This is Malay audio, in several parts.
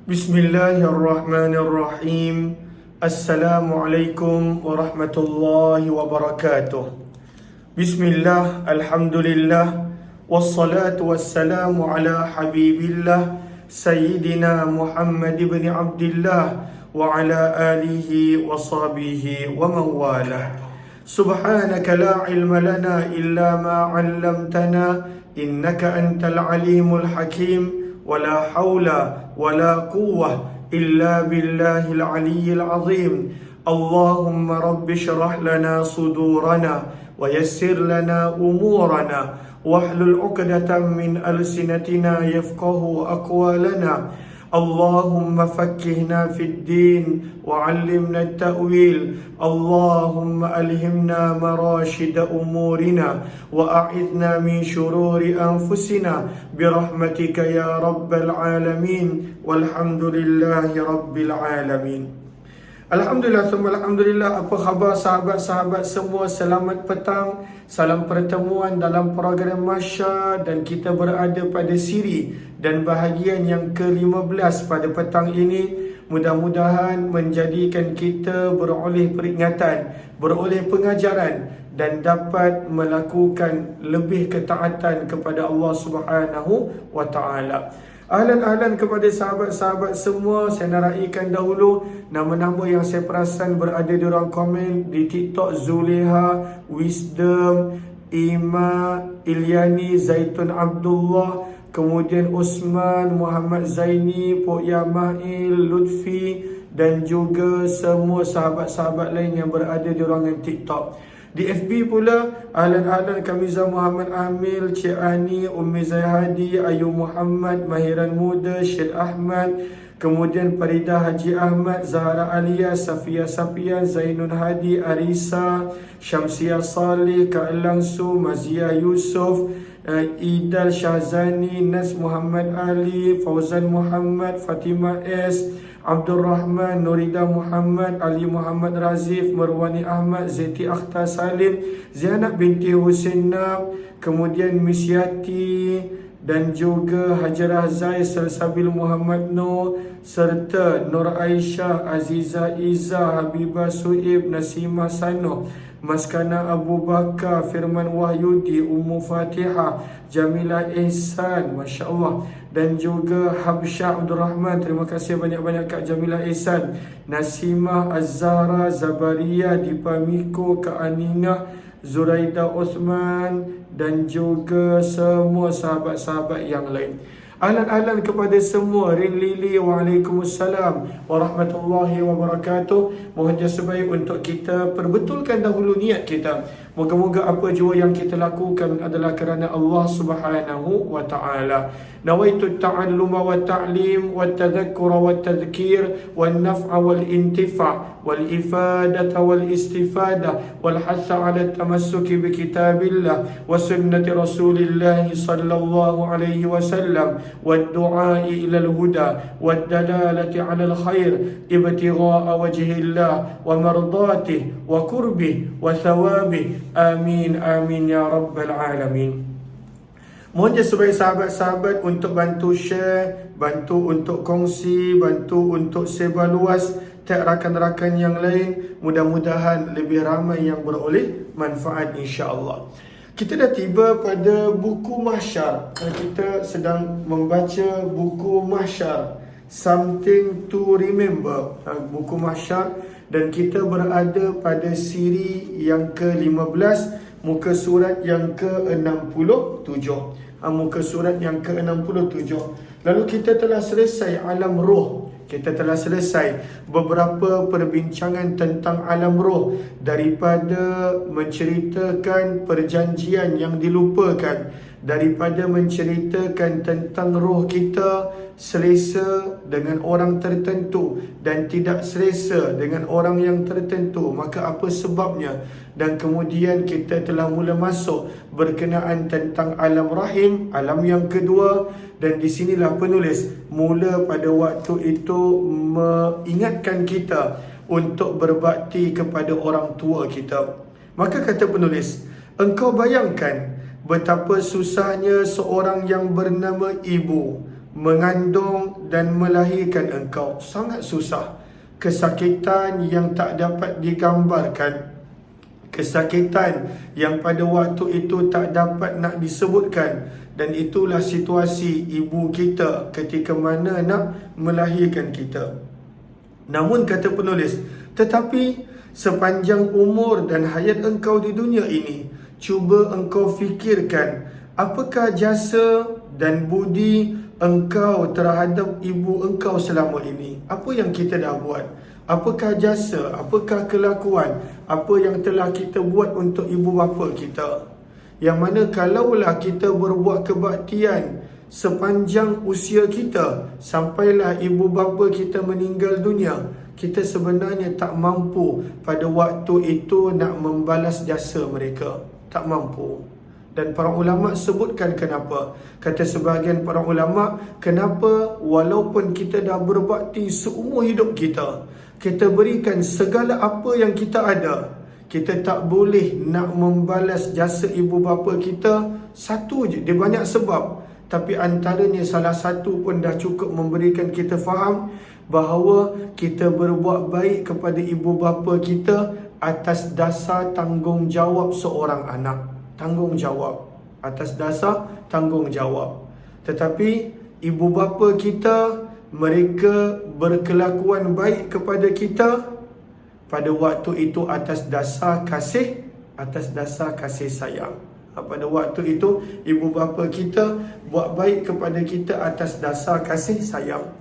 Bismillahirrahmanirrahim. Assalamualaikum warahmatullahi wabarakatuh. Bismillah, alhamdulillah, wassalatu wassalamu ala habibillah Sayyidina Muhammad ibn Abdillah wa ala alihi wa sahbihi wa mawalah. Subhanaka la ilma lana illa ma 'allamtana innaka antal alimul hakim. ولا حول ولا قوة إلا بالله العلي العظيم. اللهم رب اشرح لنا صدورنا ويسر لنا أمورنا واحلل عقدة من ألسنتنا يفقه أقوالنا. اللهم فكهنا في الدين وعلمنا التأويل. اللهم ألهمنا مراشد أمورنا وأعذنا من شرور أنفسنا برحمتك يا رب العالمين والحمد لله رب العالمين. Alhamdulillah, alhamdulillah. Apa khabar sahabat-sahabat semua? Selamat petang. Salam pertemuan dalam program Masya, dan kita berada pada siri dan bahagian yang ke-15 pada petang ini. Mudah-mudahan menjadikan kita beroleh peringatan, beroleh pengajaran, dan dapat melakukan lebih ketaatan kepada Allah Subhanahu wa taala. Ahlan kepada sahabat-sahabat semua. Saya nak raikan dahulu nama-nama yang saya perasan berada di ruang komen di TikTok: Zuleha, Wisdom, Ima, Ilyani, Zaitun Abdullah, kemudian Usman, Muhammad Zaini, Pok Yamail, Lutfi, dan juga semua sahabat-sahabat lain yang berada di ruangan TikTok. Di FB pula, ahlan Kamiza Muhammad Amil, Cik Ani, Ummi Zayhadi, Ayu Muhammad, Mahiran Muda, Syed Ahmad, kemudian Farida Haji Ahmad, Zahra Alia, Safia Sapian, Zainun Hadi, Arisa, Syamsia Salih, Kak Langsu, Mazia Yusuf, Idal Syahzani, Nas Muhammad Ali, Fauzan Muhammad, Fatimah S, Abdul Rahman, Nurida Muhammad, Ali Muhammad Razif, Marwani Ahmad, Zeti Akhtar Salim, Zainab binti Hussein Nab, kemudian Miss Yati, dan juga Hajarah Zai, Salsabil Muhammad Nur, serta Nur Aisyah, Aziza Iza, Habibah Suib, Nasimah Sano, Maskana Abu Bakar, Firman Wahyudi, Ummu Fatihah, Jamilah Ihsan, Masya Allah, dan juga Habsyah Abdul Rahman. Terima kasih banyak-banyak Kak Jamilah Ihsan, Nasimah Az-Zahra, Zabaria, Dipa Miko, Kak Anina, Zuraida Osman, dan juga semua sahabat-sahabat yang lain. Ahlan kepada semua. Rin Lili, Waalaikumsalam warahmatullahi wabarakatuh. Mohon jasa baik untuk kita perbetulkan dahulu niat kita. Moga-moga apa jua yang kita lakukan adalah kerana Allah Subhanahu wa taala. Nawaitu ta'alluma wa ta'lim wa tadhakkura wa tadhkir wa naf'a wal intifa' wal ifadata wal istifada wal hatha 'ala tamassuki bi kitabillah wa sunnati Rasulillah sallallahu alaihi wasallam wad du'a ila al huda wad dalalati 'ala al khair ibtigha'a wajhillah wa mardatihi wa qurbihi wa thawabihi. Amin amin ya rabbal alamin. Mohon jasa sebagai sahabat-sahabat untuk bantu share, bantu untuk kongsi, bantu untuk sebar luas tag rakan-rakan yang lain. Mudah-mudahan lebih ramai yang beroleh manfaat, insya-Allah. Kita dah tiba pada buku Mahsyar. Kita sedang membaca buku Mahsyar, Something to Remember, buku Mahsyar, dan kita berada pada siri yang ke-15, muka surat yang ke-67. Muka surat yang ke-67. Lalu kita telah selesai alam roh. Kita telah selesai beberapa perbincangan tentang alam roh, daripada menceritakan perjanjian yang dilupakan, daripada menceritakan tentang roh kita selesa dengan orang tertentu dan tidak selesa dengan orang yang tertentu, maka apa sebabnya. Dan kemudian kita telah mula masuk berkenaan tentang alam rahim, alam yang kedua. Dan di sinilah penulis mula pada waktu itu mengingatkan kita untuk berbakti kepada orang tua kita. Maka kata penulis, engkau bayangkan betapa susahnya seorang yang bernama ibu mengandung dan melahirkan engkau. Sangat susah. Kesakitan yang tak dapat digambarkan, kesakitan yang pada waktu itu tak dapat nak disebutkan. Dan itulah situasi ibu kita ketika mana nak melahirkan kita. Namun kata penulis, tetapi sepanjang umur dan hayat engkau di dunia ini, cuba engkau fikirkan apakah jasa dan budi engkau terhadap ibu engkau selama ini. Apa yang kita dah buat? Apakah jasa, apakah kelakuan, apa yang telah kita buat untuk ibu bapa kita? Yang mana kalaulah kita berbuat kebaktian sepanjang usia kita, sampailah ibu bapa kita meninggal dunia, kita sebenarnya tak mampu pada waktu itu nak membalas jasa mereka. Tak mampu. Dan para ulama sebutkan kenapa. Kata sebahagian para ulama, kenapa walaupun kita dah berbakti seumur hidup kita, kita berikan segala apa yang kita ada, kita tak boleh nak membalas jasa ibu bapa kita. Satu je, dia banyak sebab, tapi antaranya salah satu pun dah cukup memberikan kita faham bahawa kita berbuat baik kepada ibu bapa kita atas dasar tanggungjawab seorang anak. Tanggungjawab, atas dasar tanggungjawab. Tetapi ibu bapa kita, mereka berkelakuan baik kepada kita pada waktu itu atas dasar kasih, atas dasar kasih sayang. Pada waktu itu ibu bapa kita buat baik kepada kita atas dasar kasih sayang.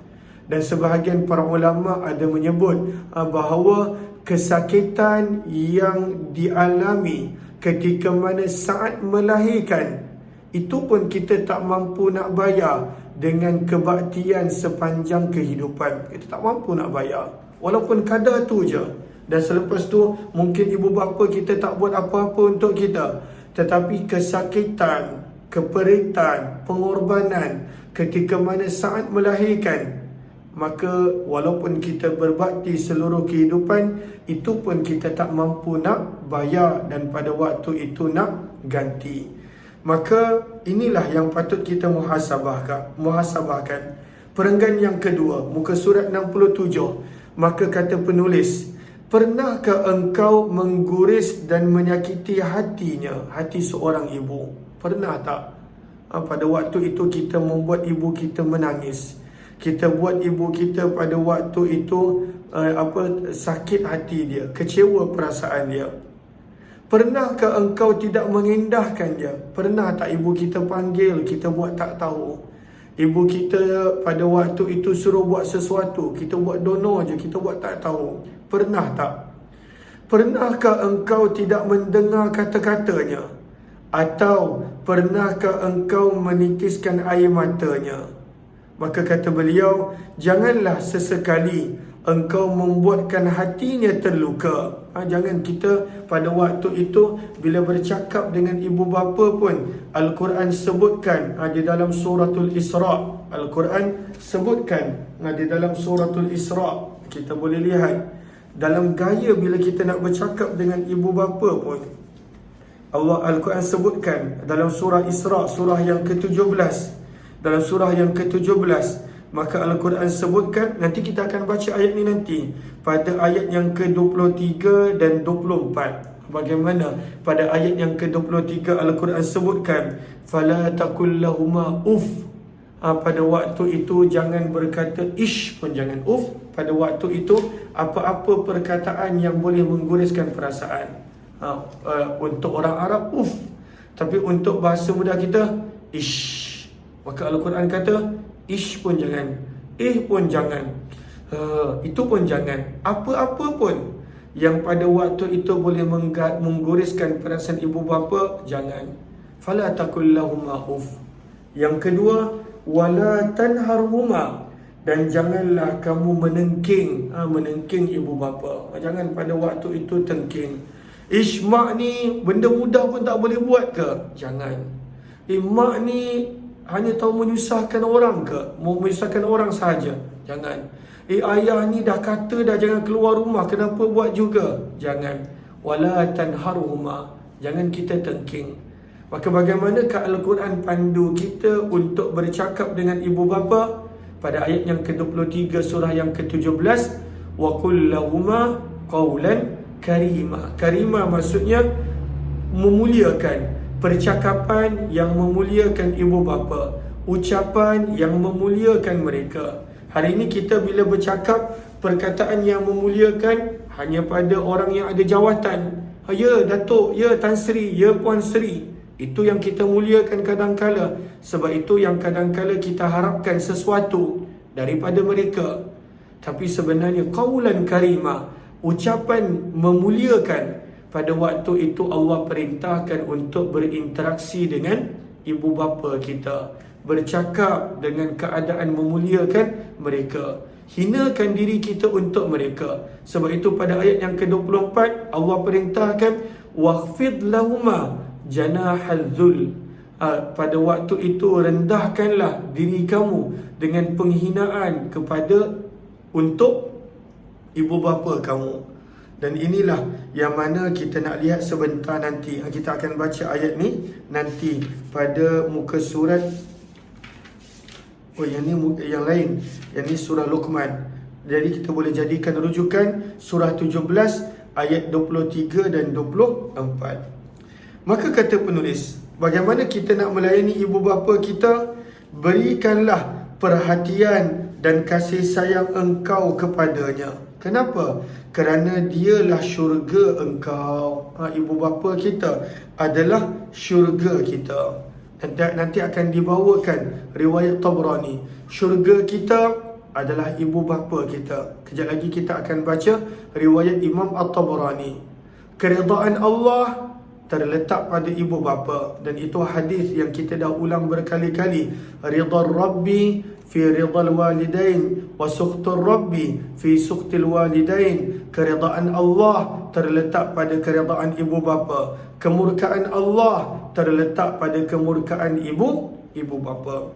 Dan sebahagian para ulama ada menyebut bahawa kesakitan yang dialami ketika mana saat melahirkan, itu pun kita tak mampu nak bayar dengan kebaktian sepanjang kehidupan. Kita tak mampu nak bayar, walaupun kadar tu je. Dan selepas tu mungkin ibu bapa kita tak buat apa-apa untuk kita, tetapi kesakitan, keperitan, pengorbanan ketika mana saat melahirkan, maka walaupun kita berbakti seluruh kehidupan, itu pun kita tak mampu nak bayar dan pada waktu itu nak ganti. Maka inilah yang patut kita muhasabahkan. Perenggan yang kedua, muka surat 67. Maka kata penulis, pernahkah engkau mengguris dan menyakiti hatinya, hati seorang ibu? Pernah tak? Pada waktu itu kita membuat ibu kita menangis. Kita buat ibu kita pada waktu itu sakit hati dia, kecewa perasaan dia. Pernahkah engkau tidak mengindahkan dia? Pernah tak ibu kita panggil, kita buat tak tahu? Ibu kita pada waktu itu suruh buat sesuatu, kita buat dono je, kita buat tak tahu. Pernah tak? Pernahkah engkau tidak mendengar kata-katanya? Atau pernahkah engkau menitiskan air matanya? Maka kata beliau, janganlah sesekali engkau membuatkan hatinya terluka. Jangan kita pada waktu itu bila bercakap dengan ibu bapa pun, Al-Quran sebutkan di dalam suratul Isra. Al-Quran sebutkan di dalam suratul Isra. Kita boleh lihat dalam gaya bila kita nak bercakap dengan ibu bapa pun, Al-Quran sebutkan dalam surah Isra, surah yang ke-17. Dalam surah yang ke-17, maka Al-Quran sebutkan, nanti kita akan baca ayat ni nanti, pada ayat yang ke-23 dan 24. Bagaimana pada ayat yang ke-23 Al-Quran sebutkan, fala takul lahuma uff. Pada waktu itu jangan berkata ish pun jangan uff. Pada waktu itu apa-apa perkataan yang boleh mengguriskan perasaan. Untuk orang Arab uff, tapi untuk bahasa mudah kita ish. Maka Al-Quran kata, ish pun jangan, pun jangan, itu pun jangan. Apa-apa pun yang pada waktu itu boleh mengguriskan perasaan ibu bapa, jangan. Fala takul lahuma uff. Yang kedua, wala tanharhuma, dan janganlah kamu menengking ibu bapa. Jangan pada waktu itu tengking. Ish, mak ni benda mudah pun tak boleh buat ke? Jangan. Mak ni hanya tahu menyusahkan orang ke? Menyusahkan orang sahaja? Jangan. Ayah ni dah kata dah jangan keluar rumah, kenapa buat juga? Jangan. Wala tanharhuma, jangan kita tengking. Maka bagaimanakah Al-Quran pandu kita untuk bercakap dengan ibu bapa? Pada ayat yang ke-23 surah yang ke-17, wa qul lahuma qawlan karima. Karima maksudnya memuliakan, percakapan yang memuliakan ibu bapa, ucapan yang memuliakan mereka. Hari ini kita bila bercakap, perkataan yang memuliakan hanya pada orang yang ada jawatan. Ya Datuk, ya Tan Sri, ya Puan Sri. Itu yang kita muliakan kadang-kala. Sebab itu yang kadang-kala kita harapkan sesuatu daripada mereka. Tapi sebenarnya qaulan karimah, ucapan memuliakan. Pada waktu itu Allah perintahkan untuk berinteraksi dengan ibu bapa kita, bercakap dengan keadaan memuliakan mereka, hinakan diri kita untuk mereka. Sebab itu pada ayat yang ke-24 Allah perintahkan wakhfid lahuma janahal dhul. Pada waktu itu rendahkanlah diri kamu dengan penghinaan kepada untuk ibu bapa kamu. Dan inilah yang mana kita nak lihat sebentar nanti. Kita akan baca ayat ni nanti pada muka surat. Yang ni yang lain. Yang ni surah Luqman. Jadi kita boleh jadikan rujukan surah 17 ayat 23 dan 24. Maka kata penulis, bagaimana kita nak melayani ibu bapa kita? Berikanlah perhatian dan kasih sayang engkau kepadanya. Kenapa? Kerana dialah syurga engkau. Ibu bapa kita adalah syurga kita. Nanti akan dibawakan riwayat Tabrani. Syurga kita adalah ibu bapa kita. Kejap lagi kita akan baca riwayat Imam At-Tabrani. Keridaan Allah terletak pada ibu bapa, dan itu hadis yang kita dah ulang berkali-kali. Ridha Rabbi fi ridhal walidain wa sukhtur Rabbi fi sukhtil walidain. Keridaan Allah terletak pada keridaan ibu bapa. Kemurkaan Allah terletak pada kemurkaan ibu bapa.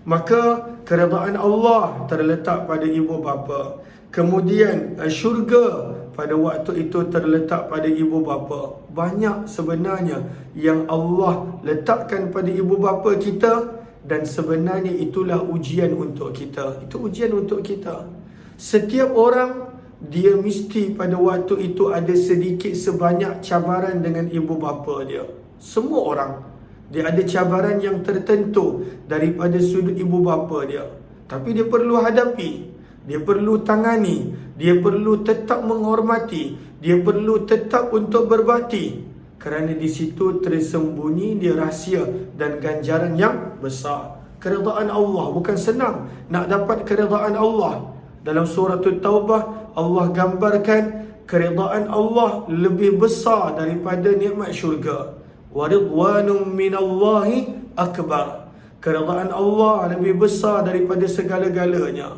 Maka keridaan Allah terletak pada ibu bapa. Kemudian syurga pada waktu itu terletak pada ibu bapa. Banyak sebenarnya yang Allah letakkan pada ibu bapa kita, dan sebenarnya itulah ujian untuk kita. Itu ujian untuk kita. Setiap orang dia mesti pada waktu itu ada sedikit sebanyak cabaran dengan ibu bapa dia. Semua orang dia ada cabaran yang tertentu daripada sudut ibu bapa dia. Tapi dia perlu hadapi, dia perlu tangani, dia perlu tetap menghormati, dia perlu tetap untuk berbakti. Kerana di situ tersembunyi dia rahsia dan ganjaran yang besar. Keridaan Allah bukan senang nak dapat keridaan Allah. Dalam surah Taubah Allah gambarkan keridaan Allah lebih besar daripada nikmat syurga. Wa ridwanum minallahi akbar. Keridaan Allah lebih besar daripada segala-galanya.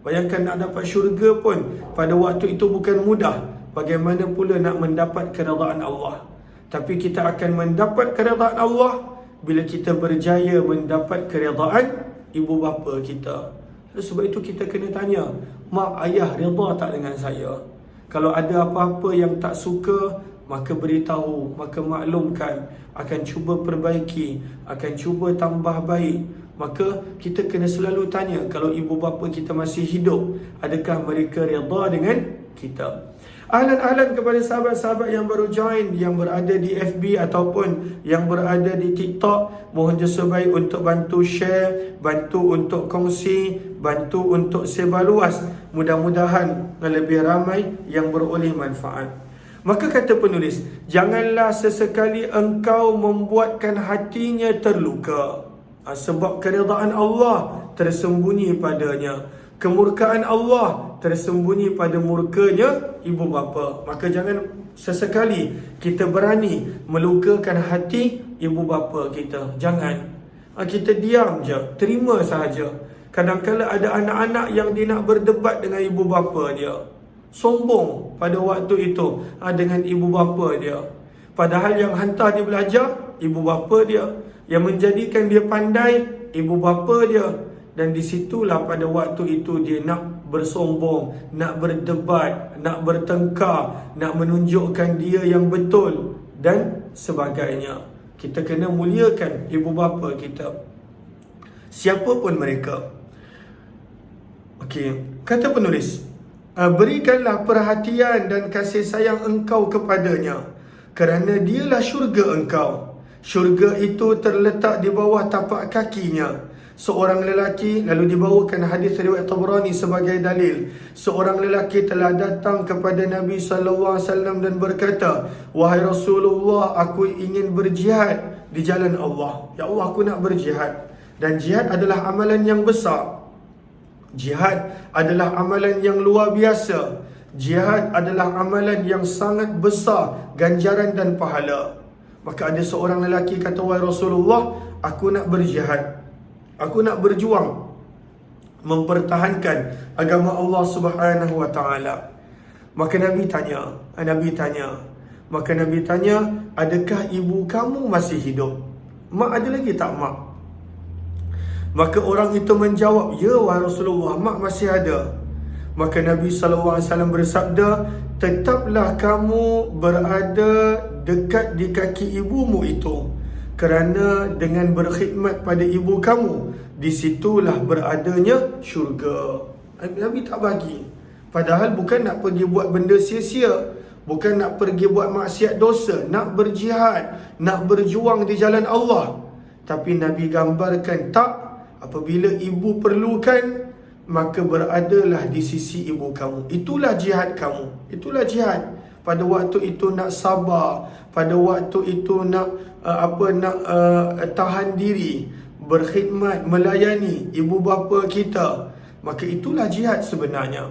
Bayangkan nak dapat syurga pun pada waktu itu bukan mudah. Bagaimana pula nak mendapat keridaan Allah? Tapi kita akan mendapat keridaan Allah bila kita berjaya mendapat keridaan ibu bapa kita. Sebab itu kita kena tanya, mak ayah redha tak dengan saya? Kalau ada apa-apa yang tak suka, maka beritahu, maka maklumkan, akan cuba perbaiki, akan cuba tambah baik. Maka kita kena selalu tanya, kalau ibu bapa kita masih hidup, adakah mereka redha dengan kita? Ahlan-ahlan kepada sahabat-sahabat yang baru join, yang berada di FB ataupun yang berada di TikTok. Mohon jasa baik untuk bantu share, bantu untuk kongsi, bantu untuk sebar luas. Mudah-mudahan lebih ramai yang beroleh manfaat. Maka kata penulis, janganlah sesekali engkau membuatkan hatinya terluka. Sebab keridaan Allah tersembunyi padanya. Kemurkaan Allah tersembunyi pada murkanya ibu bapa. Maka jangan sesekali kita berani melukakan hati ibu bapa kita. Jangan. Kita diam je, terima sahaja. Kadang-kadang ada anak-anak yang dia nak berdebat dengan ibu bapa dia. Sombong pada waktu itu dengan ibu bapa dia. Padahal yang hantar dia belajar ibu bapa dia. Yang menjadikan dia pandai ibu bapa dia. Dan disitulah pada waktu itu dia nak bersombong, nak berdebat, nak bertengkar, nak menunjukkan dia yang betul dan sebagainya. Kita kena muliakan ibu bapa kita, siapa pun mereka. Okey, kata penulis, berikanlah perhatian dan kasih sayang engkau kepadanya, kerana dialah syurga engkau. Syurga itu terletak di bawah tapak kakinya. Seorang lelaki, lalu dibawakan hadis riwayat Tabrani sebagai dalil. Seorang lelaki telah datang kepada Nabi SAW dan berkata, "Wahai Rasulullah, aku ingin berjihad di jalan Allah. Ya Allah, aku nak berjihad." Dan jihad adalah amalan yang besar. Jihad adalah amalan yang luar biasa. Jihad adalah amalan yang sangat besar ganjaran dan pahala. Maka ada seorang lelaki kata, "Wahai Rasulullah, aku nak berjihad. Aku nak berjuang mempertahankan agama Allah Subhanahu wa taala." Maka Nabi tanya, "Adakah ibu kamu masih hidup? Mak ada lagi tak mak?" Maka orang itu menjawab, "Ya wahai Rasulullah, mak masih ada." Maka Nabi SAW bersabda, "Tetaplah kamu berada dekat di kaki ibumu itu, kerana dengan berkhidmat pada ibu kamu, disitulah beradanya syurga." Nabi tak bagi. Padahal bukan nak pergi buat benda sia-sia, bukan nak pergi buat maksiat dosa, nak berjihad, nak berjuang di jalan Allah. Tapi Nabi gambarkan, tak, apabila ibu perlukan, maka beradalah di sisi ibu kamu. Itulah jihad kamu. Itulah jihad. Pada waktu itu nak sabar, pada waktu itu nak tahan diri, berkhidmat, melayani ibu bapa kita. Maka itulah jihad sebenarnya.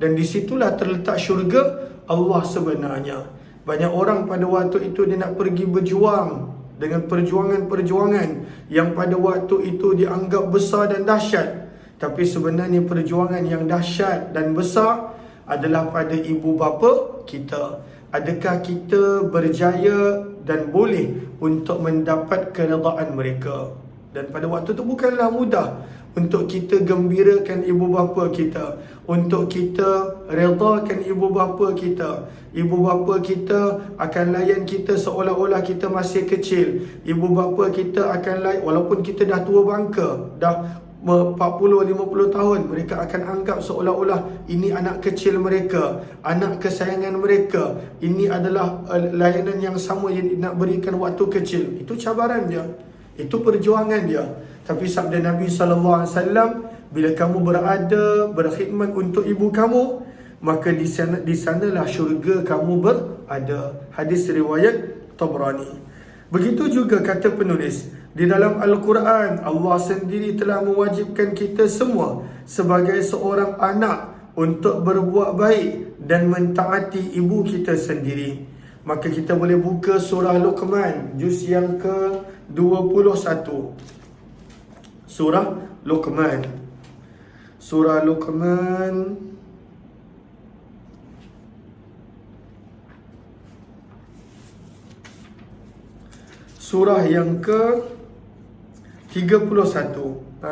Dan disitulah terletak syurga Allah sebenarnya. Banyak orang pada waktu itu dia nak pergi berjuang dengan perjuangan-perjuangan yang pada waktu itu dianggap besar dan dahsyat. Tapi sebenarnya perjuangan yang dahsyat dan besar adalah pada ibu bapa kita. Adakah kita berjaya dan boleh untuk mendapat keredaan mereka? Dan pada waktu itu bukanlah mudah untuk kita gembirakan ibu bapa kita, untuk kita redakan ibu bapa kita. Ibu bapa kita akan layan kita seolah-olah kita masih kecil. Ibu bapa kita akan layan, walaupun kita dah tua bangka, dah 40-50 tahun, mereka akan anggap seolah-olah ini anak kecil mereka, anak kesayangan mereka. Ini adalah layanan yang sama yang nak berikan waktu kecil. Itu cabaran dia, itu perjuangan dia. Tapi sabda Nabi SAW, bila kamu berada berkhidmat untuk ibu kamu, maka di sanalah syurga kamu berada. Hadis riwayat Tabrani. Begitu juga kata penulis, di dalam Al-Quran, Allah sendiri telah mewajibkan kita semua sebagai seorang anak untuk berbuat baik dan mentaati ibu kita sendiri. Maka kita boleh buka surah Luqman, juz yang ke-21. Surah Luqman. Surah Luqman surah yang ke-31.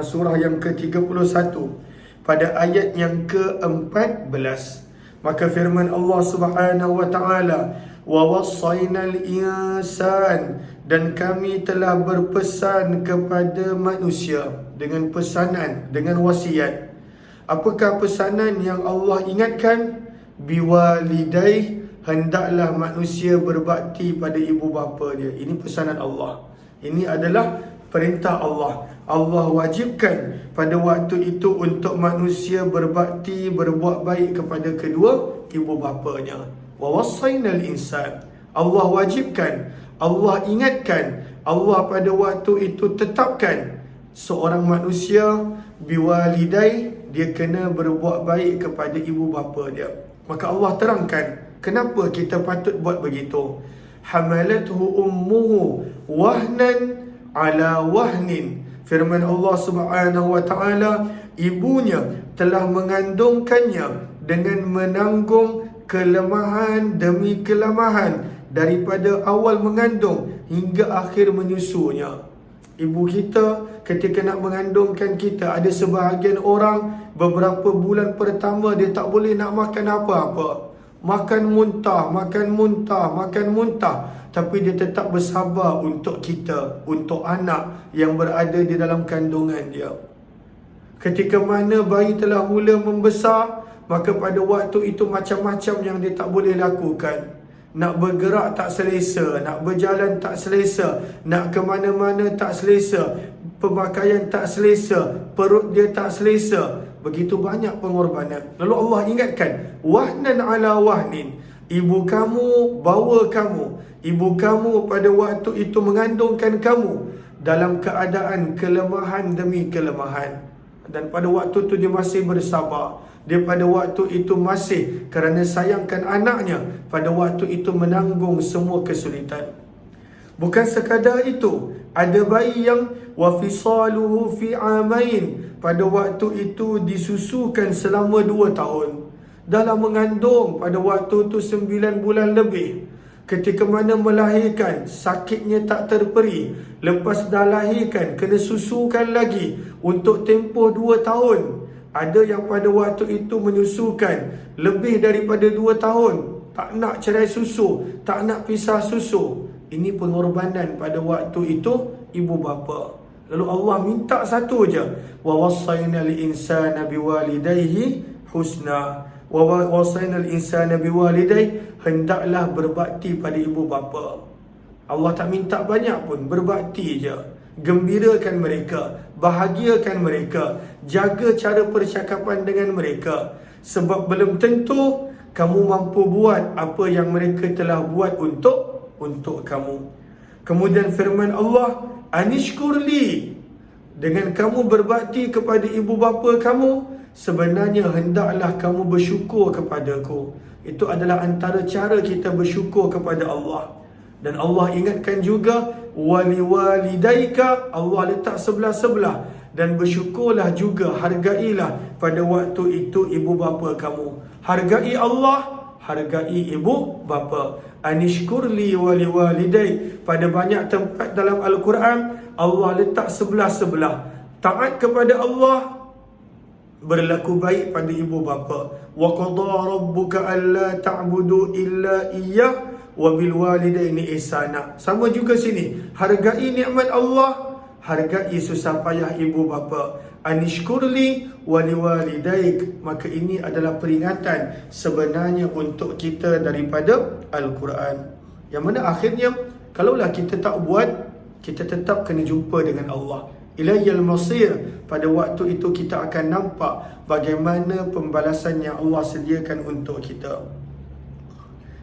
Surah yang ke-31 pada ayat yang ke-14. Maka firman Allah Subhanahu wa taala, "Wa wassaynal insan," dan kami telah berpesan kepada manusia dengan pesanan, dengan wasiat. Apakah pesanan yang Allah ingatkan? Biwalidai, hendaklah manusia berbakti pada ibu bapa dia. Ini pesanan Allah. Ini adalah perintah Allah. Allah wajibkan pada waktu itu untuk manusia berbakti, berbuat baik kepada kedua ibu bapanya. Wa wassaynal insan. Allah wajibkan, Allah ingatkan, Allah pada waktu itu tetapkan seorang manusia biwalidai, dia kena berbuat baik kepada ibu bapa dia. Maka Allah terangkan kenapa kita patut buat begitu. Hamalathu ummuhu wahnan ala wahnin. Firman Allah Subhanahu wa taala, ibunya telah mengandungkannya dengan menanggung kelemahan demi kelemahan daripada awal mengandung hingga akhir menyusunya. Ibu kita ketika nak mengandungkan kita, ada sebahagian orang beberapa bulan pertama dia tak boleh nak makan apa-apa. Makan muntah, makan muntah, makan muntah. tapi dia tetap bersabar untuk kita, untuk anak yang berada di dalam kandungan dia. Ketika mana bayi telah mula membesar, maka pada waktu itu macam-macam yang dia tak boleh lakukan. Nak bergerak tak selesa, nak berjalan tak selesa, nak ke mana-mana tak selesa, pemakaian tak selesa, perut dia tak selesa. Begitu banyak pengorbanan. Lalu Allah ingatkan, wahnan ala wahnin. Ibu kamu bawa kamu, ibu kamu pada waktu itu mengandungkan kamu dalam keadaan kelemahan demi kelemahan. Dan pada waktu itu dia masih bersabar. Dia pada waktu itu masih kerana sayangkan anaknya, pada waktu itu menanggung semua kesulitan. Bukan sekadar itu, ada bayi yang wafisaluhu fi amain, pada waktu itu disusukan selama 2 tahun. Dalam mengandung pada waktu itu 9 bulan lebih. Ketika mana melahirkan, sakitnya tak terperi. Lepas dah lahirkan, kena susukan lagi untuk tempoh 2 tahun. Ada yang pada waktu itu menyusukan lebih daripada 2 tahun. Tak nak cerai susu, tak nak pisah susu. Ini pengorbanan pada waktu itu ibu bapa. Lalu Allah minta satu je. Wa wasainal insana biwalidayhi husna. Wa wasainal insana biwalidayhi, hendaklah berbakti pada ibu bapa. Allah tak minta banyak pun, berbakti je. Gembirakan mereka, bahagiakan mereka, jaga cara percakapan dengan mereka. Sebab belum tentu kamu mampu buat apa yang mereka telah buat untuk kamu. Kemudian firman Allah, anishkurli, dengan kamu berbakti kepada ibu bapa kamu, sebenarnya hendaklah kamu bersyukur kepadaku. Itu adalah antara cara kita bersyukur kepada Allah. Dan Allah ingatkan juga, waliwalidaika, Allah letak sebelah-sebelah. Dan bersyukurlah juga, hargailah pada waktu itu ibu bapa kamu. Hargai Allah, hargai ibu bapa. Anishkurli waliwalidai. Pada banyak tempat dalam Al-Quran, Allah letak sebelah-sebelah. Taat kepada Allah, berlaku baik pada ibu bapa. Wa qada rabbuka alla ta'budu illa iyyah wa bil walidaini ihsana. Sama juga sini, hargai nikmat Allah, hargai susah payah ibu bapa. Anishkurli wa liwalidaik. Maka ini adalah peringatan sebenarnya untuk kita daripada Al-Quran, yang mana akhirnya kalaulah kita tak buat, kita tetap kena jumpa dengan Allah. Ilayyal masir. Pada waktu itu kita akan nampak bagaimana pembalasan yang Allah sediakan untuk kita.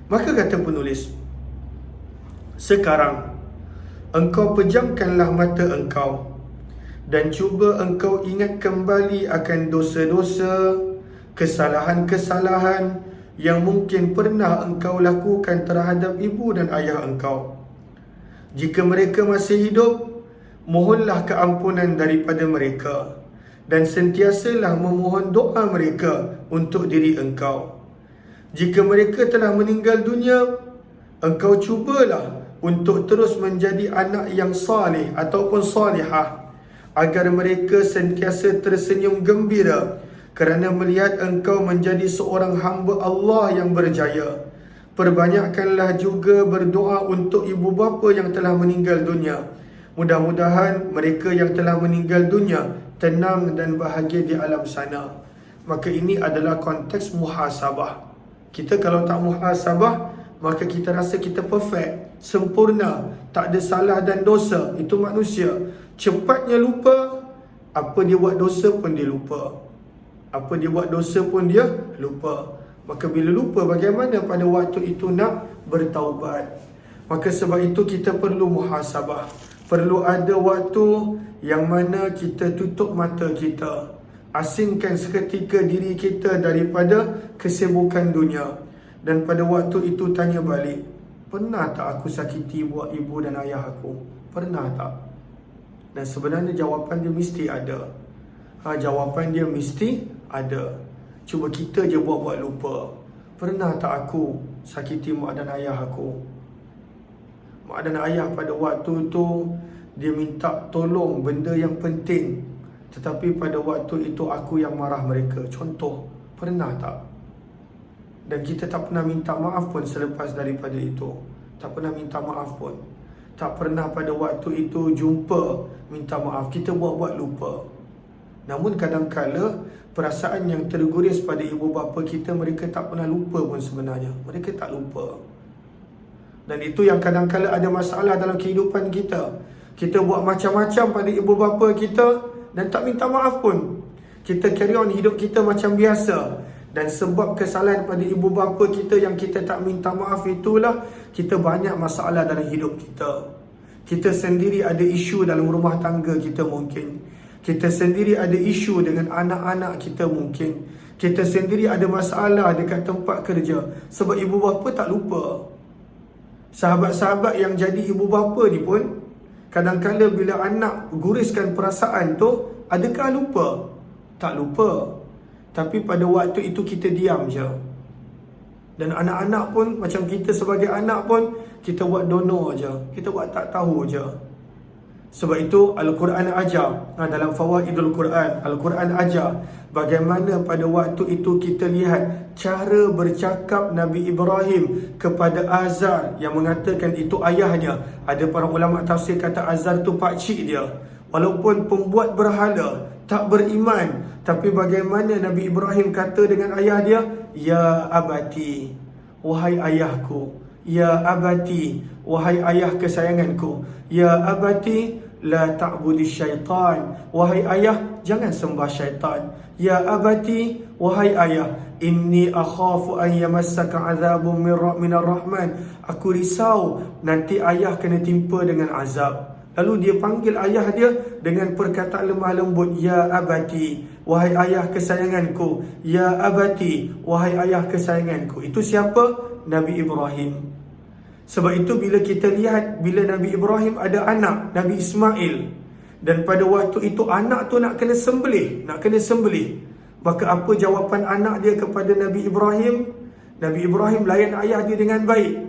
Maka kata penulis, sekarang engkau pejamkanlah mata engkau dan cuba engkau ingat kembali akan dosa-dosa, kesalahan-kesalahan yang mungkin pernah engkau lakukan terhadap ibu dan ayah engkau. Jika mereka masih hidup, mohonlah keampunan daripada mereka dan sentiasalah memohon doa mereka untuk diri engkau. Jika mereka telah meninggal dunia, engkau cubalah untuk terus menjadi anak yang salih ataupun salihah, agar mereka sentiasa tersenyum gembira kerana melihat engkau menjadi seorang hamba Allah yang berjaya. Perbanyakkanlah juga berdoa untuk ibu bapa yang telah meninggal dunia. Mudah-mudahan mereka yang telah meninggal dunia tenang dan bahagia di alam sana. Maka ini adalah konteks muhasabah. Kita kalau tak muhasabah, maka kita rasa kita perfect, sempurna, tak ada salah dan dosa. Itu manusia. Cepatnya lupa, apa dia buat dosa pun dia lupa. Apa dia buat dosa pun dia lupa. Maka bila lupa, bagaimana pada waktu itu nak bertaubat? Maka sebab itu kita perlu muhasabah. Perlu ada waktu yang mana kita tutup mata kita, asingkan seketika diri kita daripada kesibukan dunia. Dan pada waktu itu tanya balik, pernah tak aku sakiti buat ibu dan ayah aku? Pernah tak? Dan sebenarnya jawapan dia mesti ada. Jawapan dia mesti ada. Cuba kita je buat-buat lupa. Pernah tak aku sakiti mak dan ayah aku? Mak dan ayah pada waktu itu dia minta tolong benda yang penting, tetapi pada waktu itu aku yang marah mereka. Contoh, pernah tak? Dan kita tak pernah minta maaf pun selepas daripada itu. tak pernah minta maaf pun. Tak pernah pada waktu itu jumpa minta maaf. Kita buat-buat lupa. Namun kadang-kala perasaan yang terguris pada ibu bapa kita, mereka tak pernah lupa pun sebenarnya. Mereka tak lupa. Dan itu yang kadang-kala ada masalah dalam kehidupan kita. Kita buat macam-macam pada ibu bapa kita dan tak minta maaf pun. Kita carry on hidup kita macam biasa. Dan sebab kesalahan pada ibu bapa kita yang kita tak minta maaf itulah kita banyak masalah dalam hidup kita. Kita sendiri ada isu dalam rumah tangga kita mungkin. Kita sendiri ada isu dengan anak-anak kita mungkin. Kita sendiri ada masalah dekat tempat kerja. Sebab ibu bapa tak lupa. Sahabat-sahabat yang jadi ibu bapa ni pun kadang-kala bila anak guriskan perasaan tu, adakah lupa? Tak lupa. Tapi pada waktu itu kita diam je. Dan anak-anak pun, macam kita sebagai anak pun, kita buat dono je. Kita buat tak tahu je. Sebab itu Al-Quran ajar, dalam Fawaidul Quran, Al-Quran ajar bagaimana pada waktu itu kita lihat cara bercakap Nabi Ibrahim kepada Azar yang mengatakan itu ayahnya. Ada para ulama tafsir kata Azar tu pakcik dia. Walaupun pembuat berhala, tak beriman, tapi bagaimana Nabi Ibrahim kata dengan ayah dia, ya abati, wahai ayahku, ya abati, wahai ayah kesayanganku, ya abati la ta'budi syaitan, wahai ayah jangan sembah syaitan, ya abati, wahai ayah, inni akhafu an yamassaka azabun minar rahman, aku risau nanti ayah kena timpa dengan azab. Lalu dia panggil ayah dia dengan perkataan lemah lembut, ya abati, wahai ayah kesayanganku, ya abati, wahai ayah kesayanganku. Itu siapa? Nabi Ibrahim. Sebab itu bila kita lihat, bila Nabi Ibrahim ada anak, Nabi Ismail, dan pada waktu itu anak tu nak kena sembelih, maka apa jawapan anak dia kepada Nabi Ibrahim? Nabi Ibrahim layan ayah dia dengan baik.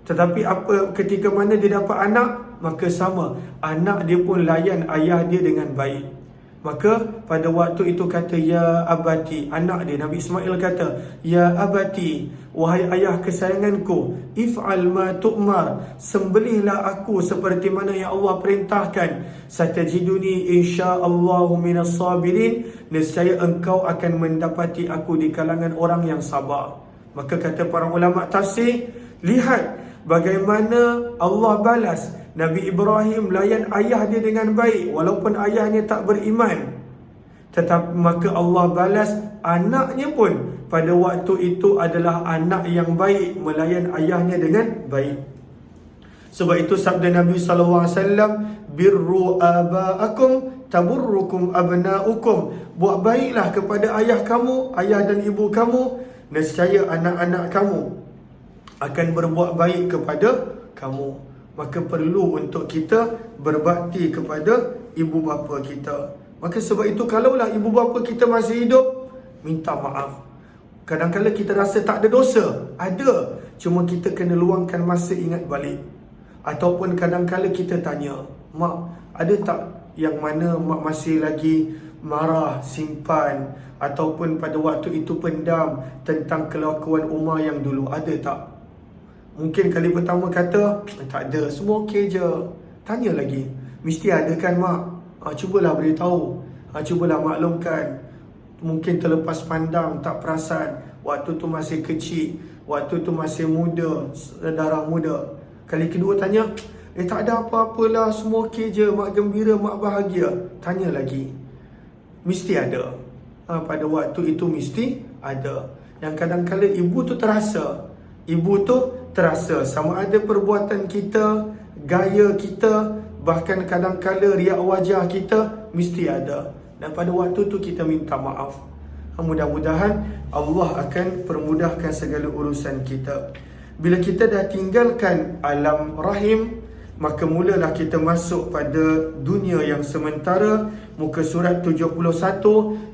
Tetapi apa ketika mana dia dapat anak, maka sama, anak dia pun layan ayah dia dengan baik. Maka pada waktu itu kata, ya abati, anak dia Nabi Ismail kata, ya abati, wahai ayah kesayanganku, if'al ma tu'mar, sembelihlah aku seperti mana yang Allah perintahkan, satajiduni insya'allahu minas sabirin, nescaya engkau akan mendapati aku di kalangan orang yang sabar. Maka kata para ulama tafsir, lihat bagaimana Allah balas Nabi Ibrahim layan ayah dia dengan baik walaupun ayahnya tak beriman. Tetapi maka Allah balas anaknya pun pada waktu itu adalah anak yang baik, melayan ayahnya dengan baik. Sebab itu sabda Nabi SAW, birru aba'akum taburrukum abna'ukum, buat baiklah kepada ayah kamu, ayah dan ibu kamu, nescaya anak-anak kamu akan berbuat baik kepada kamu. Maka perlu untuk kita berbakti kepada ibu bapa kita. Maka sebab itu kalaulah ibu bapa kita masih hidup, minta maaf. Kadang-kadang kita rasa tak ada dosa, ada, cuma kita kena luangkan masa ingat balik. Ataupun kadang-kadang kita tanya, mak, ada tak yang mana mak masih lagi marah, simpan, ataupun pada waktu itu pendam tentang kelakuan Umar yang dulu, ada tak? Mungkin kali pertama kata, tak ada, semua okey je. Tanya lagi, mesti ada kan mak? Cubalah beritahu, cubalah maklumkan. Mungkin terlepas pandang, tak perasan, waktu tu masih kecil, waktu tu masih muda, darah muda. Kali kedua tanya, tak ada apa-apalah, semua okey je, mak gembira, mak bahagia. Tanya lagi, mesti ada. Pada waktu itu mesti ada. Yang kadang-kadang ibu tu terasa, sama ada perbuatan kita, gaya kita, bahkan kadang-kadang riak wajah kita, mesti ada. Dan pada waktu tu kita minta maaf. Mudah-mudahan Allah akan permudahkan segala urusan kita. Bila kita dah tinggalkan alam rahim, maka mulalah kita masuk pada dunia yang sementara. Muka surat 71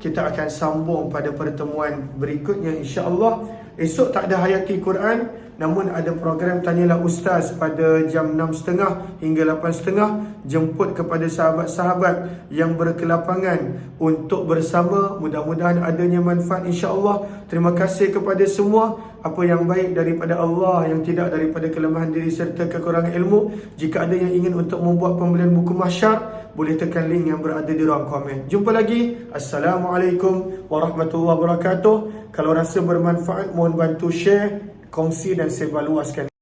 kita akan sambung pada pertemuan berikutnya insya-Allah. Esok tak ada hayati Quran, namun ada program Tanyalah Ustaz pada jam 6.30 hingga 8.30. Jemput kepada sahabat-sahabat yang berkelapangan untuk bersama. Mudah-mudahan adanya manfaat insya-Allah. Terima kasih kepada semua. Apa yang baik daripada Allah, yang tidak daripada kelemahan diri serta kekurangan ilmu. Jika ada yang ingin untuk membuat pembelian buku mahsyar, boleh tekan link yang berada di ruang komen. Jumpa lagi. Assalamualaikum warahmatullahi wabarakatuh. Kalau rasa bermanfaat, mohon bantu share, kongsi dan sebarluaskan.